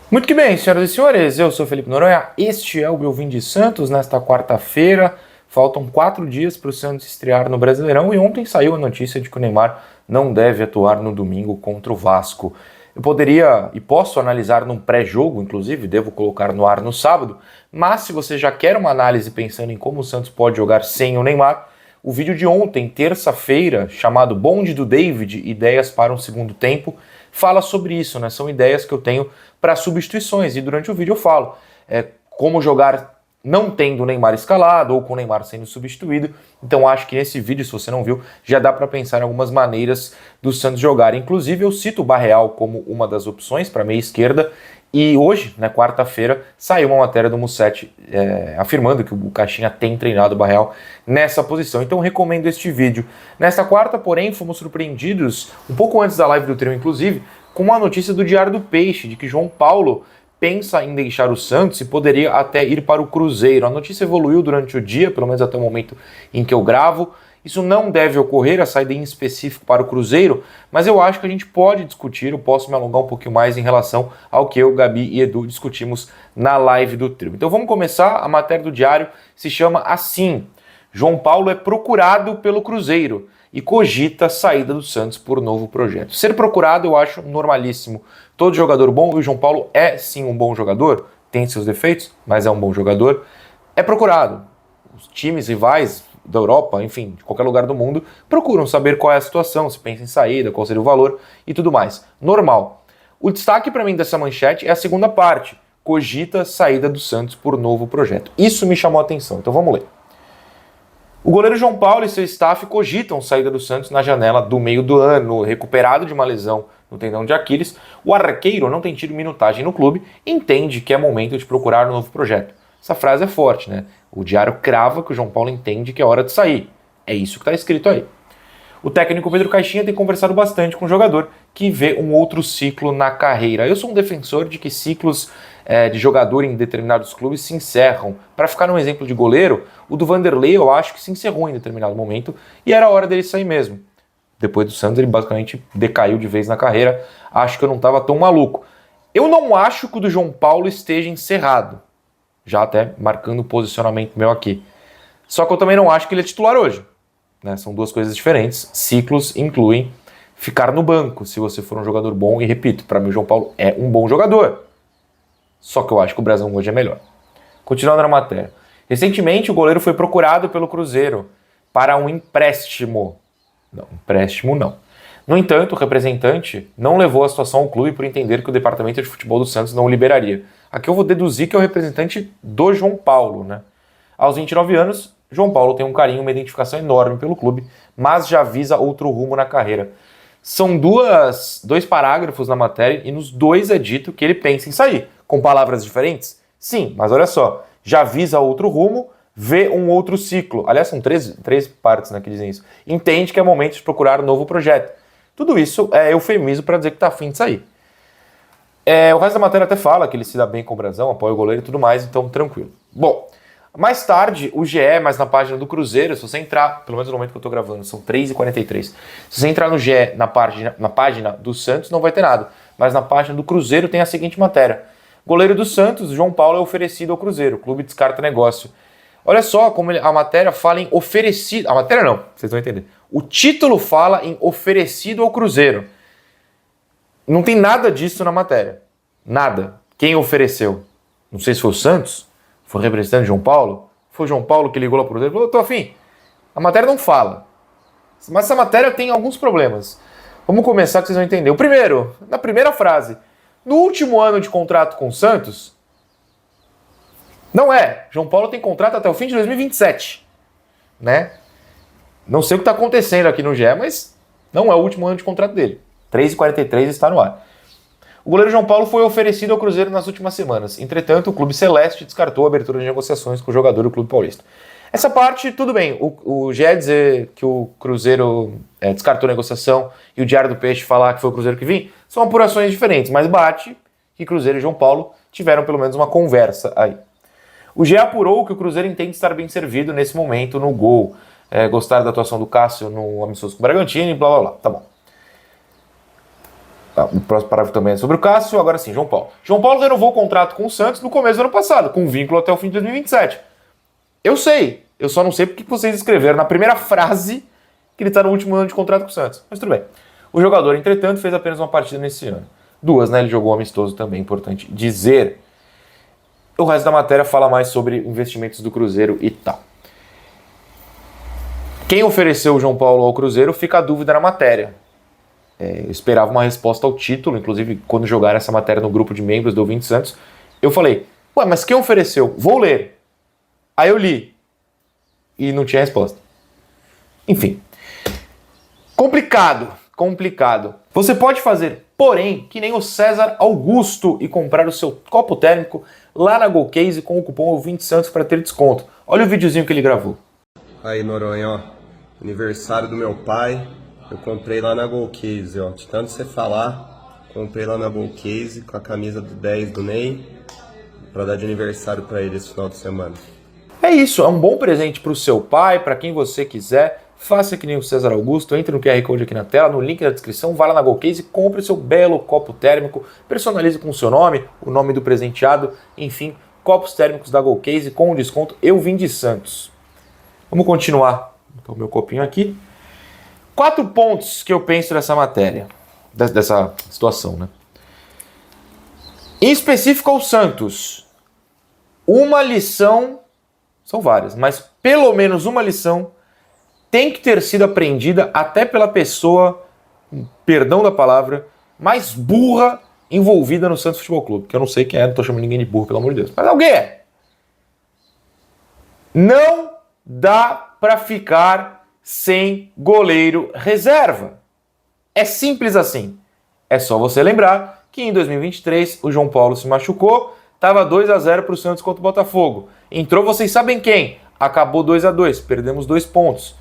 Muito que bem, senhoras e senhores, eu sou Felipe Noronha, este é o Belvin de Santos nesta quarta-feira. Faltam 4 dias para o Santos estrear no Brasileirão e ontem saiu a notícia de que o Neymar não deve atuar no domingo contra o Vasco. Eu poderia e posso analisar num pré-jogo, inclusive, devo colocar no ar no sábado, mas se você já quer uma análise pensando em como o Santos pode jogar sem o Neymar, o vídeo de ontem, terça-feira, chamado Bonde do David, Ideias para um Segundo Tempo, fala sobre isso, né? São ideias que eu tenho para substituições e durante o vídeo eu falo como jogar não tendo o Neymar escalado ou com o Neymar sendo substituído. Então acho que nesse vídeo, se você não viu, já dá para pensar em algumas maneiras do Santos jogar. Inclusive eu cito o Barreal como uma das opções para meia esquerda. E hoje, na quarta-feira, saiu uma matéria do Mussetti afirmando que o Caixinha tem treinado o Barreal nessa posição. Então recomendo este vídeo. Nesta quarta, porém, fomos surpreendidos, um pouco antes da live do treino, inclusive, com uma notícia do Diário do Peixe, de que João Paulo pensa em deixar o Santos e poderia até ir para o Cruzeiro. A notícia evoluiu durante o dia, pelo menos até o momento em que eu gravo. Isso não deve ocorrer, a saída em específico para o Cruzeiro, mas eu acho que a gente pode discutir, eu posso me alongar um pouquinho mais em relação ao que eu, Gabi e Edu discutimos na live do trio. Então vamos começar, a matéria do Diário se chama assim: João Paulo é procurado pelo Cruzeiro e cogita a saída do Santos por novo projeto. Ser procurado eu acho normalíssimo. Todo jogador bom, e o João Paulo é sim um bom jogador, tem seus defeitos, mas é um bom jogador, é procurado. Os times rivais da Europa, enfim, de qualquer lugar do mundo, procuram saber qual é a situação, se pensa em saída, qual seria o valor e tudo mais. Normal. O destaque para mim dessa manchete é a segunda parte: cogita a saída do Santos por novo projeto. Isso me chamou a atenção, então vamos ler. O goleiro João Paulo e seu staff cogitam saída do Santos na janela do meio do ano. Recuperado de uma lesão no tendão de Aquiles, o arqueiro não tem tido minutagem no clube e entende que é momento de procurar um novo projeto. Essa frase é forte, né? O Diário crava que o João Paulo entende que é hora de sair. É isso que está escrito aí. O técnico Pedro Caixinha tem conversado bastante com o jogador, que vê um outro ciclo na carreira. Eu sou um defensor de que ciclos de jogador em determinados clubes se encerram. Para ficar num exemplo de goleiro, o do Vanderlei eu acho que se encerrou em determinado momento e era hora dele sair mesmo. Depois do Santos ele basicamente decaiu de vez na carreira. Acho que eu não estava tão maluco. Eu não acho que o do João Paulo esteja encerrado. Já até marcando o posicionamento meu aqui. Só que eu também não acho que ele é titular hoje. Né? São duas coisas diferentes. Ciclos incluem ficar no banco, se você for um jogador bom. E repito, para mim o João Paulo é um bom jogador. Só que eu acho que o Brasil hoje é melhor. Continuando na matéria. Recentemente o goleiro foi procurado pelo Cruzeiro para um empréstimo. Não, empréstimo não. No entanto, o representante não levou a situação ao clube por entender que o departamento de futebol do Santos não o liberaria. Aqui eu vou deduzir que é o representante do João Paulo, né? Aos 29 anos, João Paulo tem um carinho, uma identificação enorme pelo clube, mas já visa outro rumo na carreira. São dois parágrafos na matéria e nos dois é dito que ele pensa em sair. Com palavras diferentes? Sim, mas olha só. Já visa outro rumo, vê um outro ciclo. Aliás, são três partes, né, que dizem isso. Entende que é momento de procurar um novo projeto. Tudo isso é eufemismo para dizer que está afim de sair. O resto da matéria até fala que ele se dá bem com o Brasão, apoia o goleiro e tudo mais, então tranquilo. Bom, mais tarde, o GE, mais na página do Cruzeiro, se você entrar, pelo menos no momento que eu tô gravando, são 3h43. Se você entrar no GE, na página do Santos, não vai ter nada. Mas na página do Cruzeiro tem a seguinte matéria: goleiro do Santos, João Paulo, é oferecido ao Cruzeiro. O clube descarta negócio. Olha só como a matéria fala em oferecido. A matéria não, vocês vão entender. O título fala em oferecido ao Cruzeiro. Não tem nada disso na matéria. Nada. Quem ofereceu? Não sei se foi o Santos, foi o representante de João Paulo, foi o João Paulo que ligou lá pro Cruzeiro e falou: eu tô afim. A matéria não fala. Mas essa matéria tem alguns problemas. Vamos começar que vocês vão entender. O primeiro, na primeira frase: no último ano de contrato com o Santos, não é. João Paulo tem contrato até o fim de 2027. Né? Não sei o que está acontecendo aqui no GE, mas não é o último ano de contrato dele. 3h43 está no ar. O goleiro João Paulo foi oferecido ao Cruzeiro nas últimas semanas. Entretanto, o Clube Celeste descartou a abertura de negociações com o jogador do Clube Paulista. Essa parte, tudo bem. O GE dizer que o Cruzeiro descartou a negociação e o Diário do Peixe falar que foi o Cruzeiro que vinha, são apurações diferentes, mas bate que Cruzeiro e João Paulo tiveram pelo menos uma conversa aí. O GE apurou que o Cruzeiro entende estar bem servido nesse momento no gol. Gostaram da atuação do Cássio no amistoso com o Bragantino e blá blá blá. Tá bom. O próximo parágrafo também é sobre o Cássio. Agora sim, João Paulo. João Paulo renovou o contrato com o Santos no começo do ano passado, com vínculo até o fim de 2027. Eu sei, eu só não sei porque vocês escreveram na primeira frase que ele está no último ano de contrato com o Santos. Mas tudo bem. O jogador, entretanto, fez apenas uma partida nesse ano. 2, né? Ele jogou amistoso também, importante dizer. O resto da matéria fala mais sobre investimentos do Cruzeiro e tal. Quem ofereceu o João Paulo ao Cruzeiro, fica a dúvida na matéria. Eu esperava uma resposta ao título, inclusive quando jogaram essa matéria no grupo de membros do Ouvinte Santos, eu falei, ué, mas quem ofereceu? Vou ler. Aí eu li e não tinha resposta. Enfim, complicado. Você pode fazer, porém, que nem o César Augusto e comprar o seu copo térmico lá na GoCase com o cupom Ouvinte Santos para ter desconto. Olha o videozinho que ele gravou. Aí, Noronha, ó, aniversário do meu pai, eu comprei lá na GoCase, ó, de tanto você falar, comprei lá na GoCase com a camisa do 10 do Ney, para dar de aniversário para ele esse final de semana. É isso, é um bom presente para o seu pai, para quem você quiser. Faça que nem o César Augusto, entre no QR Code aqui na tela, no link da descrição, vá lá na GoCase e compre o seu belo copo térmico, personalize com o seu nome, o nome do presenteado, enfim, copos térmicos da GoCase com o desconto Eu Vim de Santos. Vamos continuar. Então, o meu copinho aqui. 4 pontos que eu penso dessa matéria, dessa situação, né? Em específico ao Santos, uma lição, são várias, mas pelo menos uma lição tem que ter sido aprendida até pela pessoa, perdão da palavra, mais burra envolvida no Santos Futebol Clube. Que eu não sei quem é, não tô chamando ninguém de burro, pelo amor de Deus. Mas alguém é. Não dá pra ficar sem goleiro reserva. É simples assim. É só você lembrar que em 2023 o João Paulo se machucou, tava 2-0 pro Santos contra o Botafogo. Entrou, vocês sabem quem? Acabou 2-2, perdemos 2 pontos.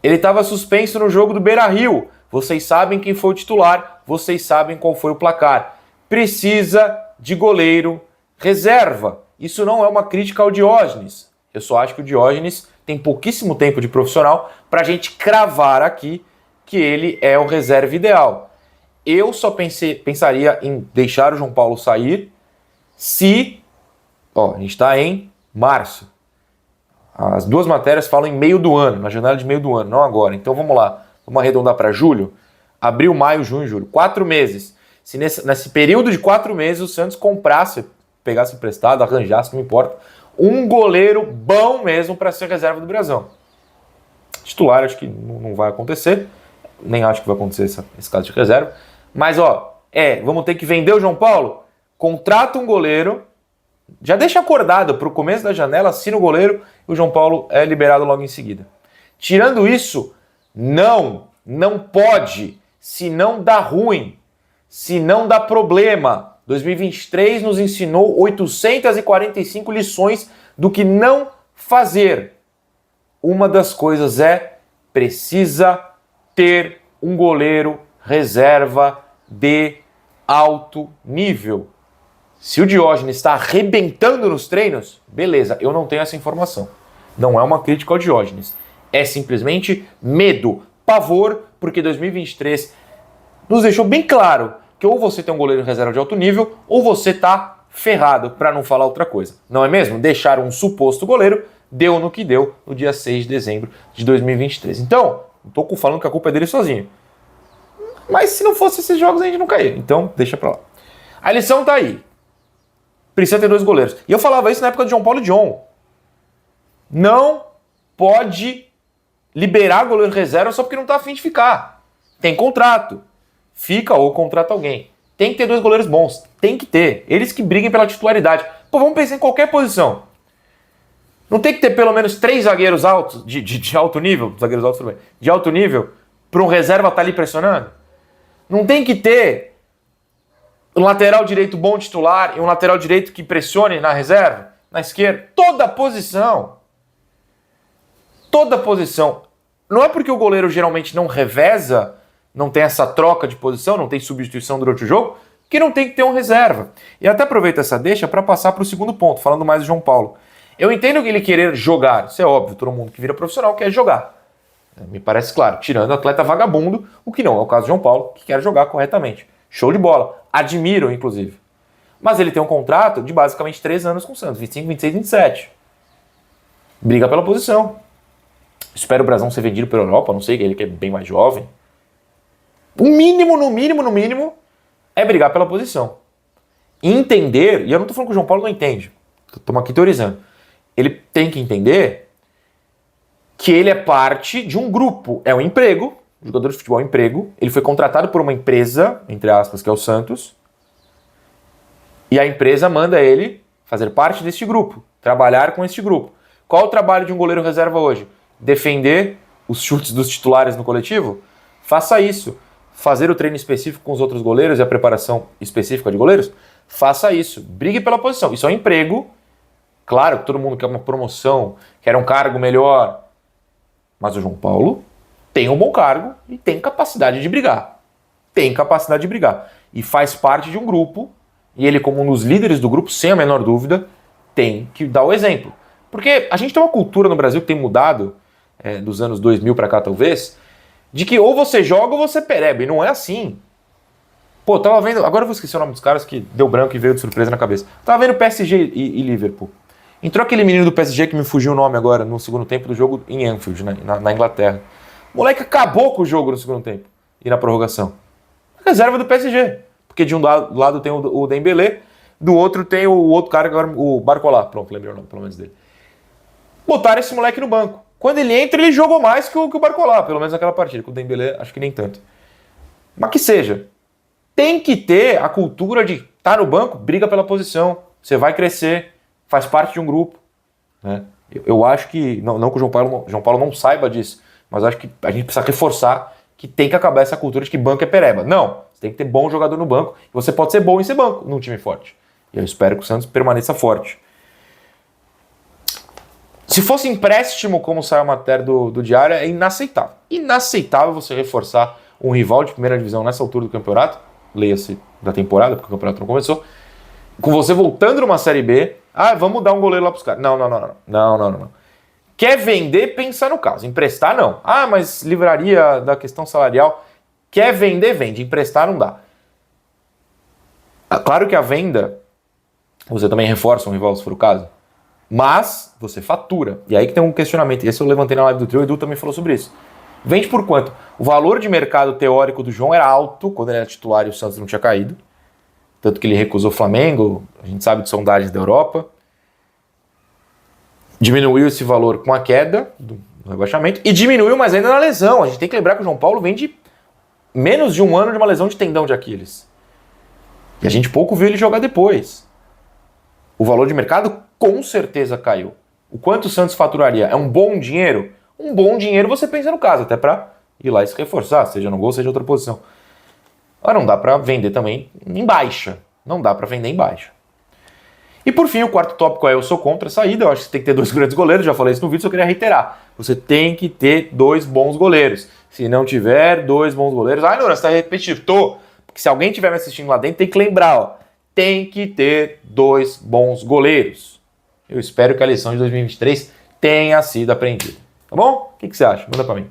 Ele estava suspenso no jogo do Beira-Rio. Vocês sabem quem foi o titular, vocês sabem qual foi o placar. Precisa de goleiro reserva. Isso não é uma crítica ao Diógenes. Eu só acho que o Diógenes tem pouquíssimo tempo de profissional para a gente cravar aqui que ele é o reserva ideal. Eu só pensaria em deixar o João Paulo sair se... Ó, a gente está em março. As 2 matérias falam em meio do ano, na janela de meio do ano, não agora. Então vamos lá, vamos arredondar para julho. Abril, maio, junho, julho. 4 meses. Se nesse período de 4 meses o Santos comprasse, pegasse emprestado, arranjasse, não importa, um goleiro bom mesmo para ser reserva do Brasão. Titular acho que não vai acontecer, nem acho que vai acontecer esse caso de reserva. Mas ó, vamos ter que vender o João Paulo? Contrata um goleiro, já deixa acordado para o começo da janela, assina o goleiro e o João Paulo é liberado logo em seguida. Tirando isso, não pode, se não dá ruim, se não dá problema. 2023 nos ensinou 845 lições do que não fazer. Uma das coisas precisa ter um goleiro reserva de alto nível. Se o Diógenes está arrebentando nos treinos, beleza, eu não tenho essa informação. Não é uma crítica ao Diógenes. É simplesmente medo, pavor, porque 2023 nos deixou bem claro que ou você tem um goleiro reserva de alto nível, ou você tá ferrado, para não falar outra coisa. Não é mesmo? Deixar um suposto goleiro deu no que deu no dia 6 de dezembro de 2023. Então, não tô falando que a culpa é dele sozinho. Mas se não fosse esses jogos, a gente não caía. Então, deixa pra lá. A lição tá aí. Precisa ter 2 goleiros. E eu falava isso na época de João Paulo e John. Não pode liberar goleiro reserva só porque não tá afim de ficar. Tem contrato. Fica ou contrata alguém. Tem que ter 2 goleiros bons. Tem que ter. Eles que briguem pela titularidade. Pô, vamos pensar em qualquer posição. Não tem que ter pelo menos 3 zagueiros altos, de alto nível, zagueiros altos tudo bem, de alto nível, para um reserva estar ali pressionando? Não tem que ter um lateral direito bom titular e um lateral direito que pressione na reserva, na esquerda? Toda posição. Toda posição. Não é porque o goleiro geralmente não reveza, não tem essa troca de posição, não tem substituição durante o jogo, que não tem que ter um reserva. E até aproveito essa deixa para passar para o segundo ponto, falando mais do João Paulo. Eu entendo que ele querer jogar, isso é óbvio, todo mundo que vira profissional quer jogar. Me parece claro, tirando o atleta vagabundo, o que não é o caso do João Paulo, que quer jogar corretamente. Show de bola. Admiro, inclusive. Mas ele tem um contrato de basicamente 3 anos com o Santos, 25, 26, 27. Briga pela posição. Espero o Brasão ser vendido pela Europa, não sei, ele que é bem mais jovem. O mínimo, no mínimo, é brigar pela posição. Entender, e eu não tô falando que o João Paulo não entende, estamos aqui teorizando. Ele tem que entender que ele é parte de um grupo, é um emprego, jogador de futebol é um emprego, ele foi contratado por uma empresa, entre aspas, que é o Santos, e a empresa manda ele fazer parte deste grupo, trabalhar com este grupo. Qual o trabalho de um goleiro reserva hoje? Defender os chutes dos titulares no coletivo? Faça isso. Fazer o treino específico com os outros goleiros e a preparação específica de goleiros? Faça isso. Brigue pela posição. Isso é um emprego. Claro que todo mundo quer uma promoção, quer um cargo melhor. Mas o João Paulo tem um bom cargo e tem capacidade de brigar. Tem capacidade de brigar. E faz parte de um grupo. E ele, como um dos líderes do grupo, sem a menor dúvida, tem que dar o exemplo. Porque a gente tem uma cultura no Brasil que tem mudado, dos anos 2000 para cá talvez, de que ou você joga ou você pereba, e não é assim. Pô, tava vendo, agora eu vou esquecer o nome dos caras que deu branco e veio de surpresa na cabeça. Tava vendo PSG e Liverpool. Entrou aquele menino do PSG que me fugiu o nome agora, no segundo tempo do jogo em Anfield, na Inglaterra. O moleque acabou com o jogo no segundo tempo e na prorrogação. Reserva do PSG. Porque de um lado tem o Dembélé, do outro tem o outro cara, o Barcola. Pronto, lembrei o nome, pelo menos dele. Botaram esse moleque no banco. Quando ele entra, ele jogou mais que o Barcola, pelo menos naquela partida. Com o Dembélé, acho que nem tanto. Mas que seja. Tem que ter a cultura de estar no banco, briga pela posição. Você vai crescer, faz parte de um grupo. Né? Eu acho que, não que o João Paulo não saiba disso, mas acho que a gente precisa reforçar que tem que acabar essa cultura de que banco é pereba. Não, você tem que ter bom jogador no banco. E você pode ser bom em ser banco num time forte. E eu espero que o Santos permaneça forte. Se fosse empréstimo, como saiu a matéria do Diário, é inaceitável. Inaceitável você reforçar um rival de primeira divisão nessa altura do campeonato, leia-se da temporada, porque o campeonato não começou, com você voltando numa Série B, vamos dar um goleiro lá pros caras. Não. Quer vender, pensa no caso. Emprestar, não. Mas livraria da questão salarial. Quer vender, vende. Emprestar, não dá. Claro que a venda, você também reforça um rival, se for o caso. Mas você fatura. E aí que tem um questionamento. Esse eu levantei na live do Trio, o Edu também falou sobre isso. Vende por quanto? O valor de mercado teórico do João era alto quando ele era titular e o Santos não tinha caído. Tanto que ele recusou o Flamengo, a gente sabe de sondagens da Europa. Diminuiu esse valor com a queda do rebaixamento e diminuiu mais ainda na lesão. A gente tem que lembrar que o João Paulo vem de menos de um ano de uma lesão de tendão de Aquiles. E a gente pouco viu ele jogar depois. O valor de mercado com certeza caiu. O quanto o Santos faturaria? É um bom dinheiro? Um bom dinheiro você pensa no caso, até para ir lá e se reforçar, seja no gol, seja em outra posição. Agora não dá para vender também em baixa. Não dá para vender em baixa. E por fim, o quarto tópico é: eu sou contra a saída, eu acho que você tem que ter 2 grandes goleiros, já falei isso no vídeo, só queria reiterar. Você tem que ter 2 bons goleiros. Se não tiver 2 bons goleiros... Nora, você está repetindo. Porque se alguém estiver me assistindo lá dentro, tem que lembrar, tem que ter 2 bons goleiros. Eu espero que a lição de 2023 tenha sido aprendida. Tá bom? O que você acha? Manda pra mim.